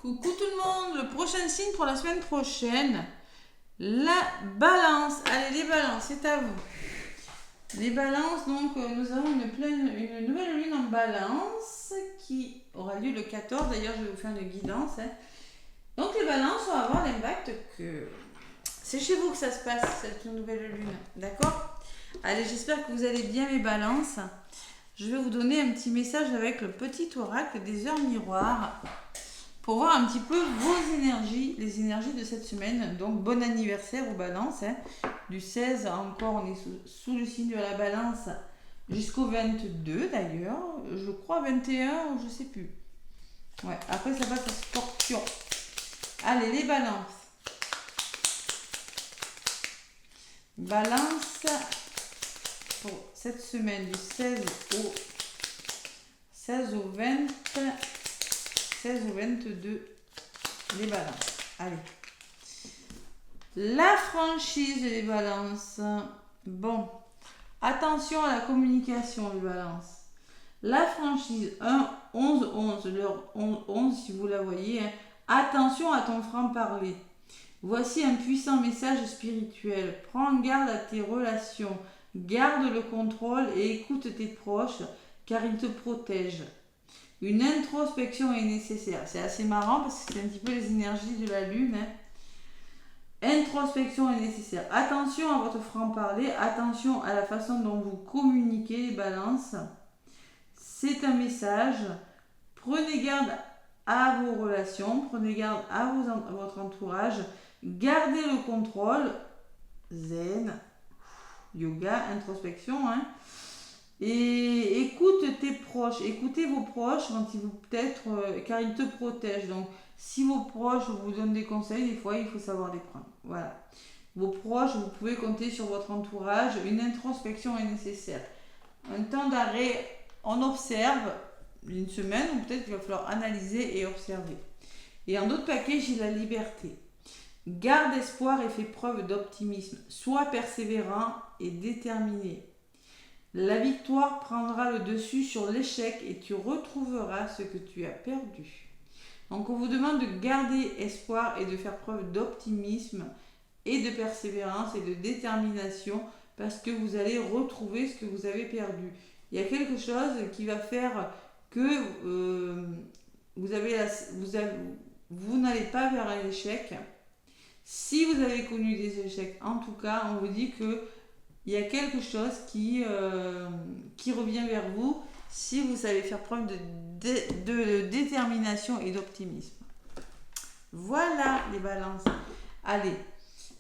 Coucou tout le monde, le prochain signe pour la semaine prochaine, la balance. Allez les balances, c'est à vous. Les balances, donc nous avons une nouvelle lune en balance qui aura lieu le 14, d'ailleurs je vais vous faire une guidance. Donc les balances vont avoir l'impact que c'est chez vous que ça se passe, cette nouvelle lune, d'accord? Allez, j'espère que vous allez bien mes balances. Je vais vous donner un petit message avec le petit oracle des heures miroirs pour voir un petit peu vos énergies, les énergies de cette semaine. Donc bon anniversaire aux balances, du 16 encore on est sous le signe de la balance jusqu'au 22 d'ailleurs, je crois 21 ou je sais plus. Ouais, après ça passe à Scorpion. Allez les balances. Balance pour cette semaine du 16 au 22, les balances. Allez. La franchise des balances. Bon. Attention à la communication, les balances. La franchise 1, 11, 11, l'heure 11, si vous la voyez. Attention à ton franc-parler. Voici un puissant message spirituel. Prends garde à tes relations. Garde le contrôle et écoute tes proches car ils te protègent. Une introspection est nécessaire. C'est assez marrant parce que c'est un petit peu les énergies de la lune. Introspection est nécessaire. Attention à votre franc-parler. Attention à la façon dont vous communiquez les balances. C'est un message. Prenez garde à vos relations. Prenez garde à votre entourage. Gardez le contrôle. Zen. Yoga, introspection. Et écoute tes proches, écoutez vos proches quand ils vous car ils te protègent. Donc, si vos proches vous donnent des conseils, des fois il faut savoir les prendre. Voilà. Vos proches, vous pouvez compter sur votre entourage. Une introspection est nécessaire. Un temps d'arrêt, on observe une semaine ou peut-être qu'il va falloir analyser et observer. Et en d'autres paquets, j'ai la liberté. Garde espoir et fais preuve d'optimisme. Sois persévérant et déterminé. La victoire prendra le dessus sur l'échec et tu retrouveras ce que tu as perdu. Donc on vous demande de garder espoir et de faire preuve d'optimisme et de persévérance et de détermination parce que vous allez retrouver ce que vous avez perdu. Il y a quelque chose qui va faire que vous n'allez pas vers un échec. Si vous avez connu des échecs, en tout cas, on vous dit que il y a quelque chose qui revient vers vous si vous savez faire preuve de détermination et d'optimisme. Voilà les balances. Allez,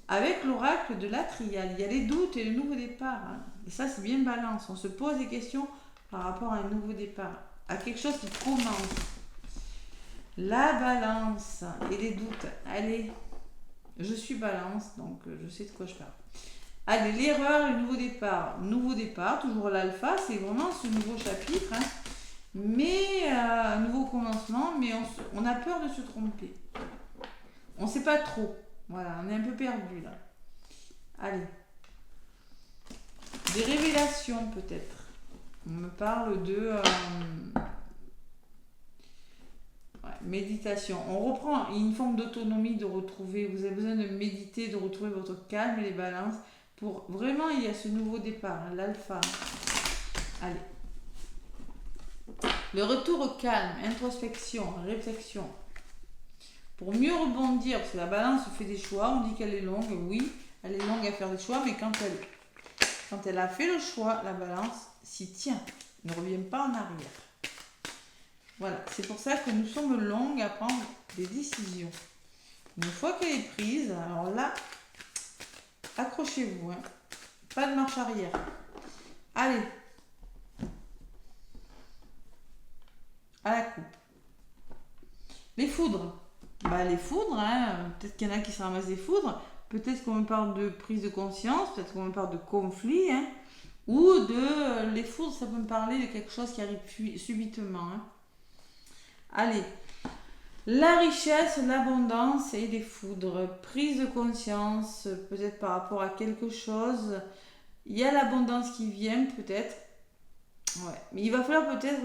avec l'oracle de la triade, il y a les doutes et le nouveau départ. Et ça, c'est bien balance. On se pose des questions par rapport à un nouveau départ, à quelque chose qui commence. La balance et les doutes. Allez, je suis balance, donc je sais de quoi je parle. Allez, l'erreur, le nouveau départ. Nouveau départ, toujours l'alpha, c'est vraiment ce nouveau chapitre. Mais un nouveau commencement, mais on a peur de se tromper. On ne sait pas trop. Voilà, on est un peu perdu là. Allez. Des révélations peut-être. On me parle de méditation. On reprend une forme d'autonomie, de retrouver. Vous avez besoin de méditer, de retrouver votre calme et les balances. Pour vraiment, il y a ce nouveau départ, l'alpha. Allez. Le retour au calme, introspection, réflexion. Pour mieux rebondir, parce que la balance fait des choix, on dit qu'elle est longue, oui, elle est longue à faire des choix, mais quand elle a fait le choix, la balance s'y tient, ne revient pas en arrière. Voilà, c'est pour ça que nous sommes longues à prendre des décisions. Une fois qu'elle est prise, alors là, accrochez-vous, pas de marche arrière. Allez, à la coupe. Les foudres. Les foudres, peut-être qu'il y en a qui se ramassent des foudres, peut-être qu'on me parle de prise de conscience, peut-être qu'on me parle de conflit, ou de... Les foudres, ça peut me parler de quelque chose qui arrive subitement. Allez, la richesse, l'abondance et les foudres. Prise de conscience, peut-être par rapport à quelque chose. Il y a l'abondance qui vient, peut-être. Ouais, mais il va falloir peut-être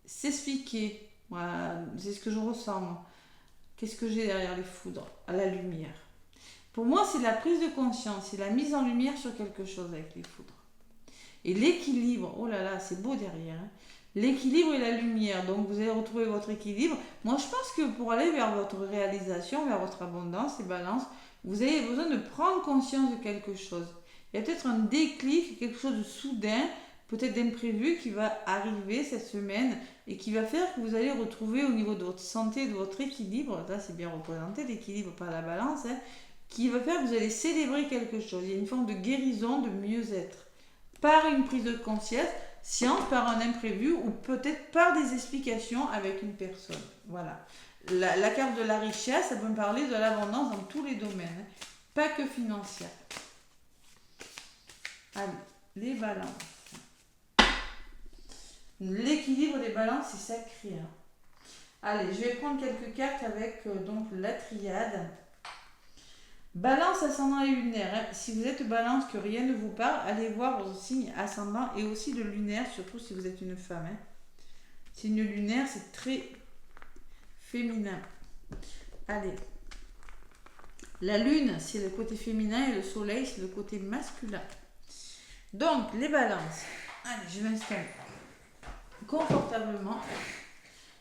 s'expliquer. Voilà, c'est ce que je ressens, moi. Qu'est-ce que j'ai derrière les foudres? À la lumière. Pour moi, c'est la prise de conscience, c'est la mise en lumière sur quelque chose avec les foudres. Et l'équilibre, oh là là, c'est beau derrière. Hein. L'équilibre et la lumière, donc vous allez retrouver votre équilibre. Moi, je pense que pour aller vers votre réalisation, vers votre abondance et balance, vous avez besoin de prendre conscience de quelque chose. Il y a peut-être un déclic, quelque chose de soudain, peut-être d'imprévu qui va arriver cette semaine et qui va faire que vous allez retrouver au niveau de votre santé, de votre équilibre, là c'est bien représenté, l'équilibre par la balance, hein, qui va faire que vous allez célébrer quelque chose. Il y a une forme de guérison, de mieux-être. Par une prise de conscience, par un imprévu ou peut-être par des explications avec une personne. Voilà. La carte de la richesse, ça peut me parler de l'abondance dans tous les domaines, hein, pas que financière. Allez, les balances. L'équilibre des balances, c'est sacré. Hein. Allez, je vais prendre quelques cartes avec donc la triade. Balance, ascendant et lunaire. Hein. Si vous êtes balance, que rien ne vous parle, allez voir vos signes ascendant et aussi le lunaire, surtout si vous êtes une femme. Hein. Signe lunaire, c'est très féminin. Allez. La lune, c'est le côté féminin et le soleil, c'est le côté masculin. Donc, les balances. Allez, je m'installe confortablement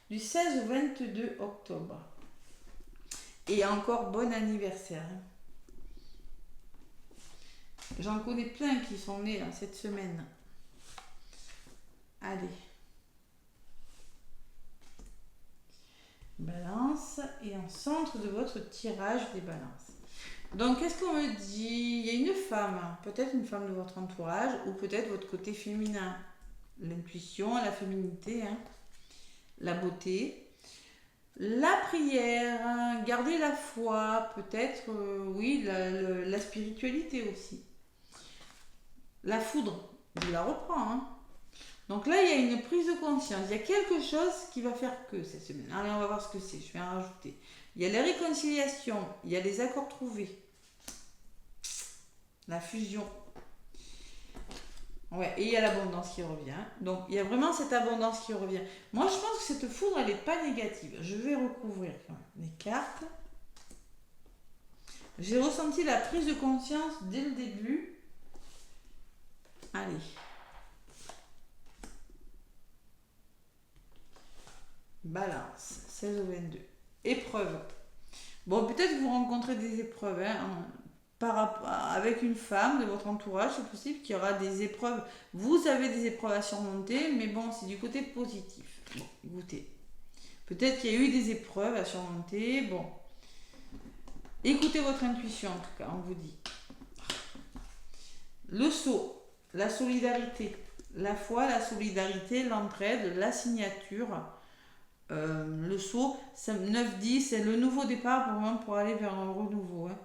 du 16 au 22 octobre. Et encore bon anniversaire. J'en connais plein qui sont nés dans cette semaine. Allez. Balance et en centre de votre tirage des balances. Donc, qu'est-ce qu'on me dit? Il y a une femme, peut-être une femme de votre entourage ou peut-être votre côté féminin. L'intuition, la féminité, hein, la beauté. La prière, garder la foi, peut-être, oui, la spiritualité aussi. La foudre, je la reprends. Hein. Donc là, il y a une prise de conscience. Il y a quelque chose qui va faire que cette semaine. Allez, on va voir ce que c'est. Je vais en rajouter. Il y a les réconciliations. Il y a les accords trouvés. La fusion. Ouais, et il y a l'abondance qui revient. Donc, il y a vraiment cette abondance qui revient. Moi, je pense que cette foudre, elle n'est pas négative. Je vais recouvrir quand même les cartes. J'ai ressenti la prise de conscience dès le début. Allez. Balance, 16 au 22. Épreuve. Bon, peut-être que vous rencontrez des épreuves avec une femme de votre entourage, c'est possible qu'il y aura des épreuves. Vous avez des épreuves à surmonter, mais bon, c'est du côté positif. Bon, écoutez. Peut-être qu'il y a eu des épreuves à surmonter. Bon. Écoutez votre intuition, en tout cas, on vous dit. Le sceau, la solidarité. La foi, la solidarité, l'entraide, la signature. Le sceau, 9-10, c'est le nouveau départ pour aller vers un renouveau. Hein.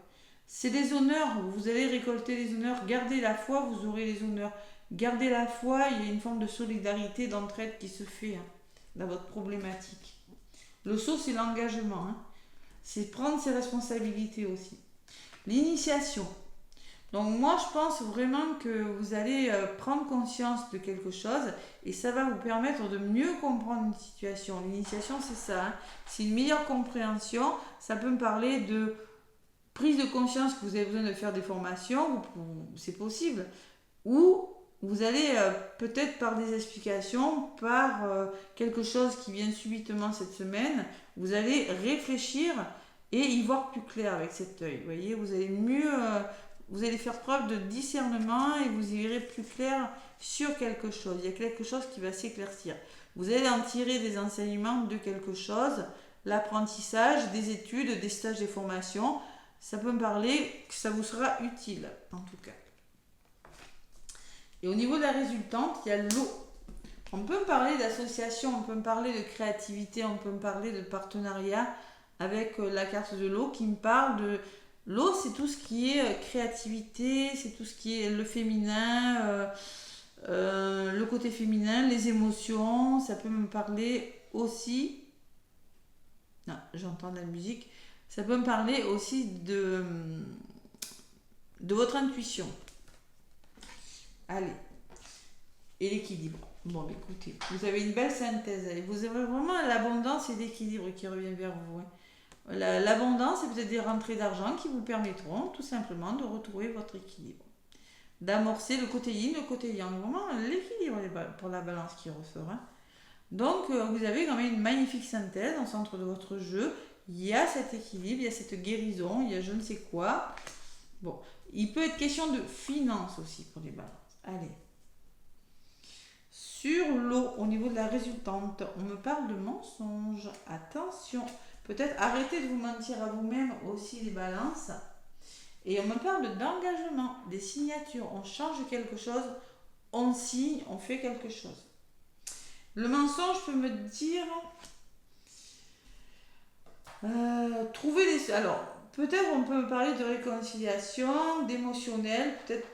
C'est des honneurs, vous allez récolter les honneurs. Gardez la foi, vous aurez les honneurs. Gardez la foi, il y a une forme de solidarité, d'entraide qui se fait hein, dans votre problématique. Le sceau, c'est l'engagement. Hein. C'est prendre ses responsabilités aussi. L'initiation. Donc moi, je pense vraiment que vous allez prendre conscience de quelque chose et ça va vous permettre de mieux comprendre une situation. L'initiation, c'est ça. Hein. C'est une meilleure compréhension. Ça peut me parler de prise de conscience que vous avez besoin de faire des formations, c'est possible. Ou vous allez peut-être par des explications, par quelque chose qui vient subitement cette semaine, vous allez réfléchir et y voir plus clair avec cet œil. Vous voyez, vous allez mieux... vous allez faire preuve de discernement et vous y verrez plus clair sur quelque chose. Il y a quelque chose qui va s'éclaircir. Vous allez en tirer des enseignements de quelque chose, l'apprentissage, des études, des stages, des formations. Ça peut me parler que ça vous sera utile, en tout cas. Et au niveau de la résultante, il y a l'eau. On peut me parler d'association, on peut me parler de créativité, on peut me parler de partenariat avec la carte de l'eau qui me parle de... L'eau, c'est tout ce qui est créativité, c'est tout ce qui est le féminin, le côté féminin, les émotions. Ça peut me parler aussi... Non, j'entends de la musique. Ça peut me parler aussi de votre intuition. Allez. Et l'équilibre. Bon, écoutez, vous avez une belle synthèse. Vous avez vraiment l'abondance et l'équilibre qui revient vers vous. Hein. L'abondance, c'est peut-être des rentrées d'argent qui vous permettront tout simplement de retrouver votre équilibre. D'amorcer le côté yin, le côté yang. Vraiment l'équilibre pour la balance qui ressort. Hein. Donc, vous avez quand même une magnifique synthèse au centre de votre jeu. Il y a cet équilibre, il y a cette guérison, il y a je ne sais quoi. Bon, il peut être question de finance aussi pour les balances. Allez. Sur l'eau, au niveau de la résultante, on me parle de mensonges. Attention, peut-être arrêtez de vous mentir à vous-même aussi les balances. Et on me parle d'engagement, des signatures. On change quelque chose, on signe, on fait quelque chose. Le mensonge peut me dire... trouver des... Alors, peut-être on peut me parler de réconciliation, d'émotionnel, peut-être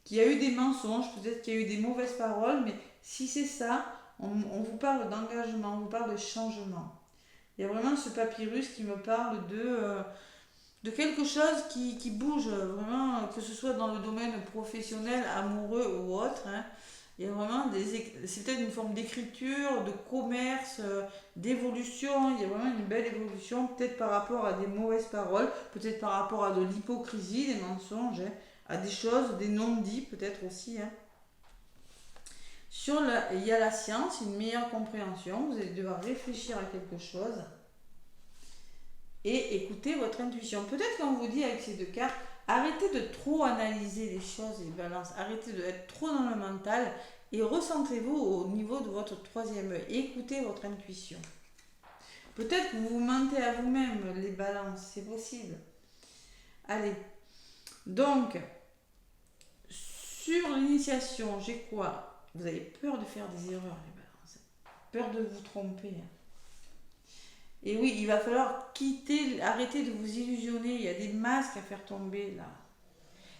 qu'il y a eu des mensonges, peut-être qu'il y a eu des mauvaises paroles, mais si c'est ça, on vous parle d'engagement, on vous parle de changement. Il y a vraiment ce papyrus qui me parle de quelque chose qui bouge, vraiment, que ce soit dans le domaine professionnel, amoureux ou autre. Hein. Il y a vraiment c'est peut-être une forme d'écriture, de commerce, d'évolution. Il y a vraiment une belle évolution, peut-être par rapport à des mauvaises paroles, peut-être par rapport à de l'hypocrisie, des mensonges, hein, à des choses, des non-dits peut-être aussi. Hein. Il y a la science, une meilleure compréhension. Vous allez devoir réfléchir à quelque chose et écouter votre intuition. Peut-être qu'on vous dit avec ces deux cartes, arrêtez de trop analyser les choses et les balances, arrêtez d'être trop dans le mental et recentrez-vous au niveau de votre troisième œil. Écoutez votre intuition. Peut-être que vous vous mentez à vous-même, les balances, c'est possible. Allez, donc, sur l'initiation, j'ai quoi? Vous avez peur de faire des erreurs, les balances. Peur de vous tromper. Et oui, il va falloir arrêter de vous illusionner. Il y a des masques à faire tomber là.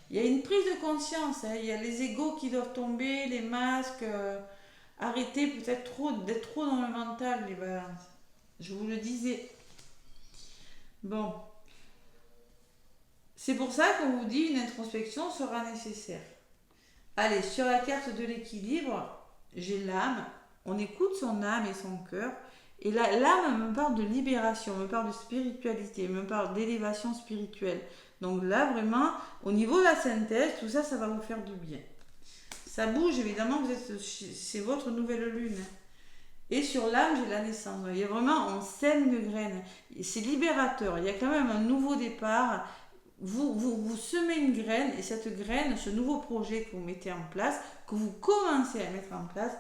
Il y a une prise de conscience. Hein. Il y a les égos qui doivent tomber, les masques. Arrêtez peut-être d'être trop dans le mental, les balances. Je vous le disais. Bon. C'est pour ça qu'on vous dit une introspection sera nécessaire. Allez, sur la carte de l'équilibre, j'ai l'âme. On écoute son âme et son cœur. Et là, l'âme me parle de libération, me parle de spiritualité, me parle d'élévation spirituelle. Donc là, vraiment, au niveau de la synthèse, tout ça, ça va vous faire du bien. Ça bouge, évidemment, c'est votre nouvelle lune. Et sur l'âme, j'ai la naissance. Il y a vraiment, on sème une graine. C'est libérateur. Il y a quand même un nouveau départ. Vous semez une graine, et cette graine, ce nouveau projet que vous mettez en place, que vous commencez à mettre en place,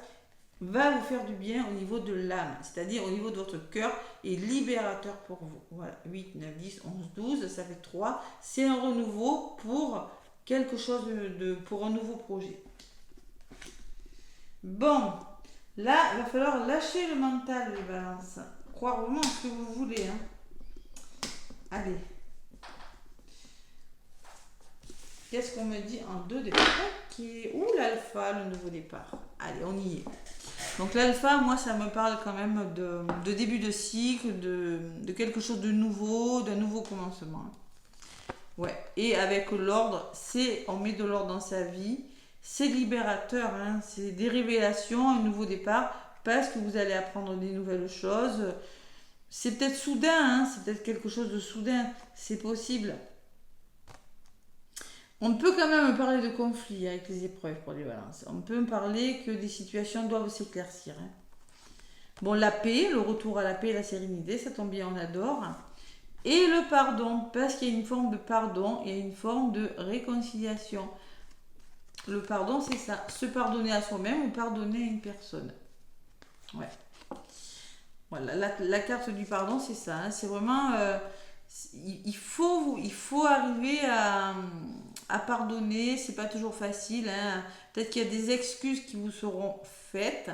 va vous faire du bien au niveau de l'âme, c'est-à-dire au niveau de votre cœur, et libérateur pour vous. Voilà, 8, 9, 10, 11, 12, ça fait 3. C'est un renouveau pour quelque chose pour un nouveau projet. Bon, là, il va falloir lâcher le mental, les balances. Croire vraiment à ce que vous voulez. Hein. Allez. Qu'est-ce qu'on me dit en 2 départ? Ouh, l'alpha, le nouveau départ. Allez, on y est. Donc l'alpha, moi, ça me parle quand même de début de cycle, de quelque chose de nouveau, d'un nouveau commencement. Ouais. Et avec l'ordre, on met de l'ordre dans sa vie. C'est libérateur, hein. C'est des révélations, un nouveau départ, parce que vous allez apprendre des nouvelles choses. C'est peut-être soudain, hein. C'est peut-être quelque chose de soudain. C'est possible. On peut quand même parler de conflits avec les épreuves pour les balances. On peut me parler que des situations doivent s'éclaircir. Hein. Bon, la paix, le retour à la paix et la sérénité, ça tombe bien, on adore. Et le pardon, parce qu'il y a une forme de pardon et une forme de réconciliation. Le pardon, c'est ça. Se pardonner à soi-même ou pardonner à une personne. Ouais. Voilà, la carte du pardon, c'est ça. Hein. C'est vraiment... il faut arriver à pardonner, c'est pas toujours facile. Hein. Peut-être qu'il y a des excuses qui vous seront faites.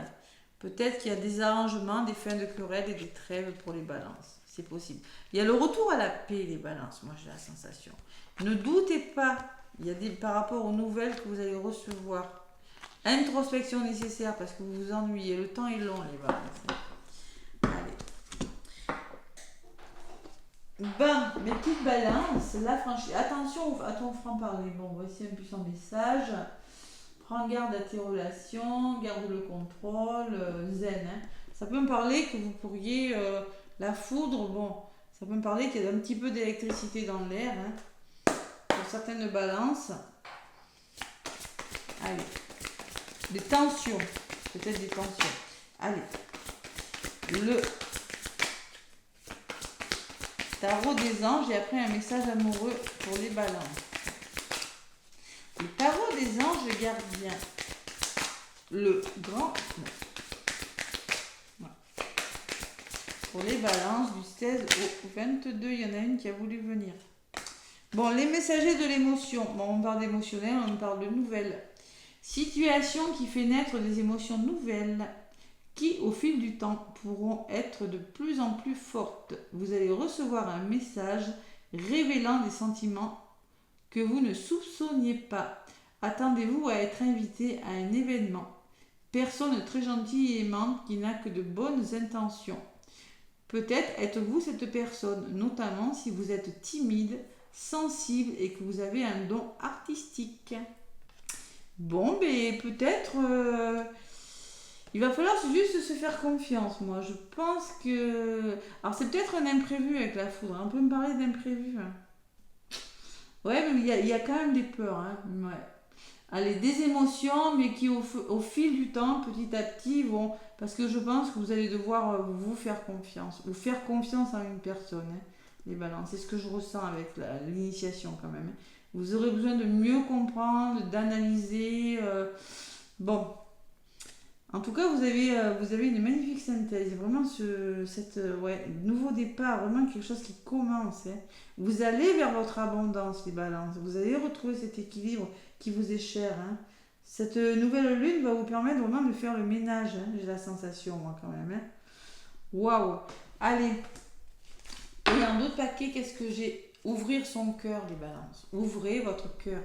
Peut-être qu'il y a des arrangements, des fins de querelle et des trêves pour les balances. C'est possible. Il y a le retour à la paix, les balances, moi j'ai la sensation. Ne doutez pas, par rapport aux nouvelles que vous allez recevoir. Introspection nécessaire parce que vous vous ennuyez. Le temps est long, les balances. Ben, mes petites balances, la franchise. Attention à ton franc-parler. Bon, voici un puissant message. Prends garde à tes relations, garde le contrôle, zen. Hein. Ça peut me parler que vous pourriez la foudre. Bon, Ça peut me parler qu'il y a un petit peu d'électricité dans l'air, hein, pour certaines balances. Allez, des tensions, peut-être des tensions. Allez, le tarot des anges et après un message amoureux pour les balances. Le tarot des anges gardiens. Le grand... Voilà. Pour les balances du 16 au 22, il y en a une qui a voulu venir. Bon, les messagers de l'émotion. Bon, on parle d'émotionnel, on parle de nouvelles. Situation qui fait naître des émotions nouvelles qui, au fil du temps, pourront être de plus en plus fortes. Vous allez recevoir un message révélant des sentiments que vous ne soupçonniez pas. Attendez-vous à être invité à un événement. Personne très gentille et aimante qui n'a que de bonnes intentions. Peut-être êtes-vous cette personne, notamment si vous êtes timide, sensible et que vous avez un don artistique. Bon, mais peut-être... il va falloir juste se faire confiance, moi. Je pense que... Alors, c'est peut-être un imprévu avec la foudre. On peut me parler d'imprévu. Hein. Ouais, mais il y a quand même des peurs. Hein. Ouais. Allez, des émotions, mais qui au fil du temps, petit à petit, vont... Parce que je pense que vous allez devoir vous faire confiance. Ou faire confiance à une personne, hein, les balances. C'est ce que je ressens avec l'initiation quand même. Hein. Vous aurez besoin de mieux comprendre, d'analyser. Bon. En tout cas, vous avez une magnifique synthèse. Vraiment, nouveau départ, vraiment quelque chose qui commence. Hein. Vous allez vers votre abondance, les balances. Vous allez retrouver cet équilibre qui vous est cher. Hein. Cette nouvelle lune va vous permettre vraiment de faire le ménage. Hein. J'ai la sensation, moi, quand même. Hein. Waouh! Allez. Et en d'autres paquets, qu'est-ce que j'ai? Ouvrir son cœur, les balances. Ouvrez votre cœur.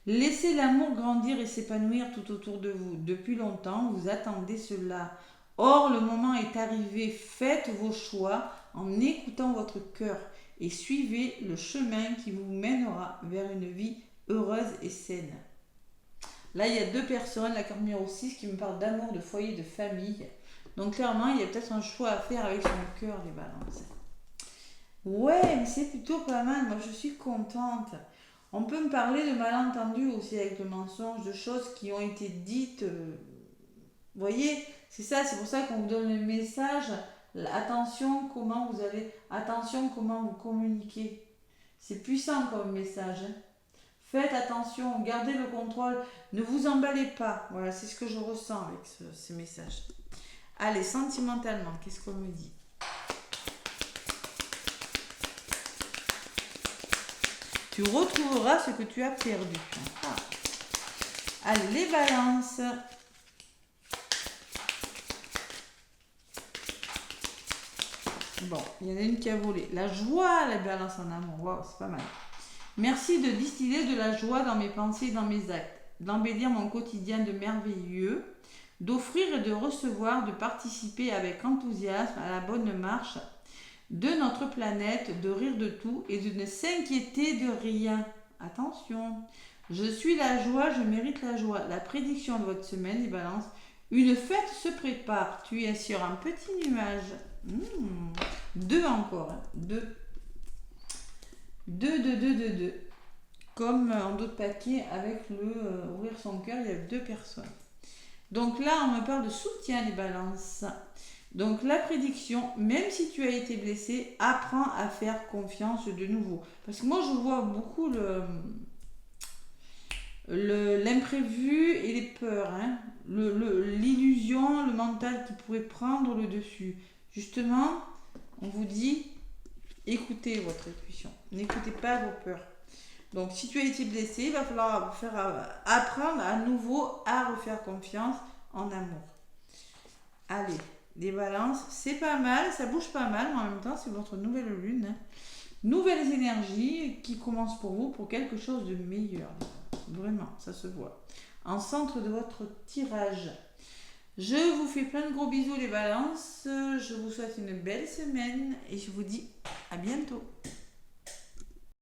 Laissez l'amour grandir et s'épanouir tout autour de vous. Depuis longtemps, vous attendez cela. Or, le moment est arrivé. Faites vos choix en écoutant votre cœur et suivez le chemin qui vous mènera vers une vie heureuse et saine. Là, il y a deux personnes, la carte numéro 6, qui me parle d'amour, de foyer, de famille. Donc, clairement, il y a peut-être un choix à faire avec son cœur, les balances. Ouais, mais c'est plutôt pas mal. Moi, je suis contente. On peut me parler de malentendus aussi avec le mensonge, de choses qui ont été dites. Vous voyez, c'est ça, c'est pour ça qu'on vous donne le message. Attention comment vous communiquez. C'est puissant comme message. Hein. Faites attention, gardez le contrôle, ne vous emballez pas. Voilà, c'est ce que je ressens avec ce message. Allez, sentimentalement, qu'est-ce qu'on me dit ? Tu retrouveras ce que tu as perdu. Ah. Allez, les balances. Bon, il y en a une qui a volé. La joie, les balances en amour. Waouh, c'est pas mal. Merci de distiller de la joie dans mes pensées et dans mes actes. D'embellir mon quotidien de merveilleux. D'offrir et de recevoir, de participer avec enthousiasme à la bonne marche de notre planète, de rire de tout et de ne s'inquiéter de rien. Attention, je suis la joie, je mérite la joie. La prédiction de votre semaine, les balances, une fête se prépare. Tu es sur un petit nuage. Deux encore, hein. Deux. Comme en d'autres paquets avec le ouvrir son cœur, il y a deux personnes. Donc là, on me parle de soutien, les balances. Donc la prédiction, même si tu as été blessé, apprends à faire confiance de nouveau. Parce que moi, je vois beaucoup l'imprévu et les peurs. Hein. L'illusion, le mental qui pourrait prendre le dessus. Justement, on vous dit, écoutez votre intuition. N'écoutez pas vos peurs. Donc si tu as été blessé, il va falloir apprendre à nouveau à refaire confiance en amour. Allez. Les balances, c'est pas mal, ça bouge pas mal, mais en même temps, c'est votre nouvelle lune. Hein. Nouvelles énergies qui commencent pour vous pour quelque chose de meilleur. Vraiment, ça se voit. En centre de votre tirage. Je vous fais plein de gros bisous les balances. Je vous souhaite une belle semaine et je vous dis à bientôt.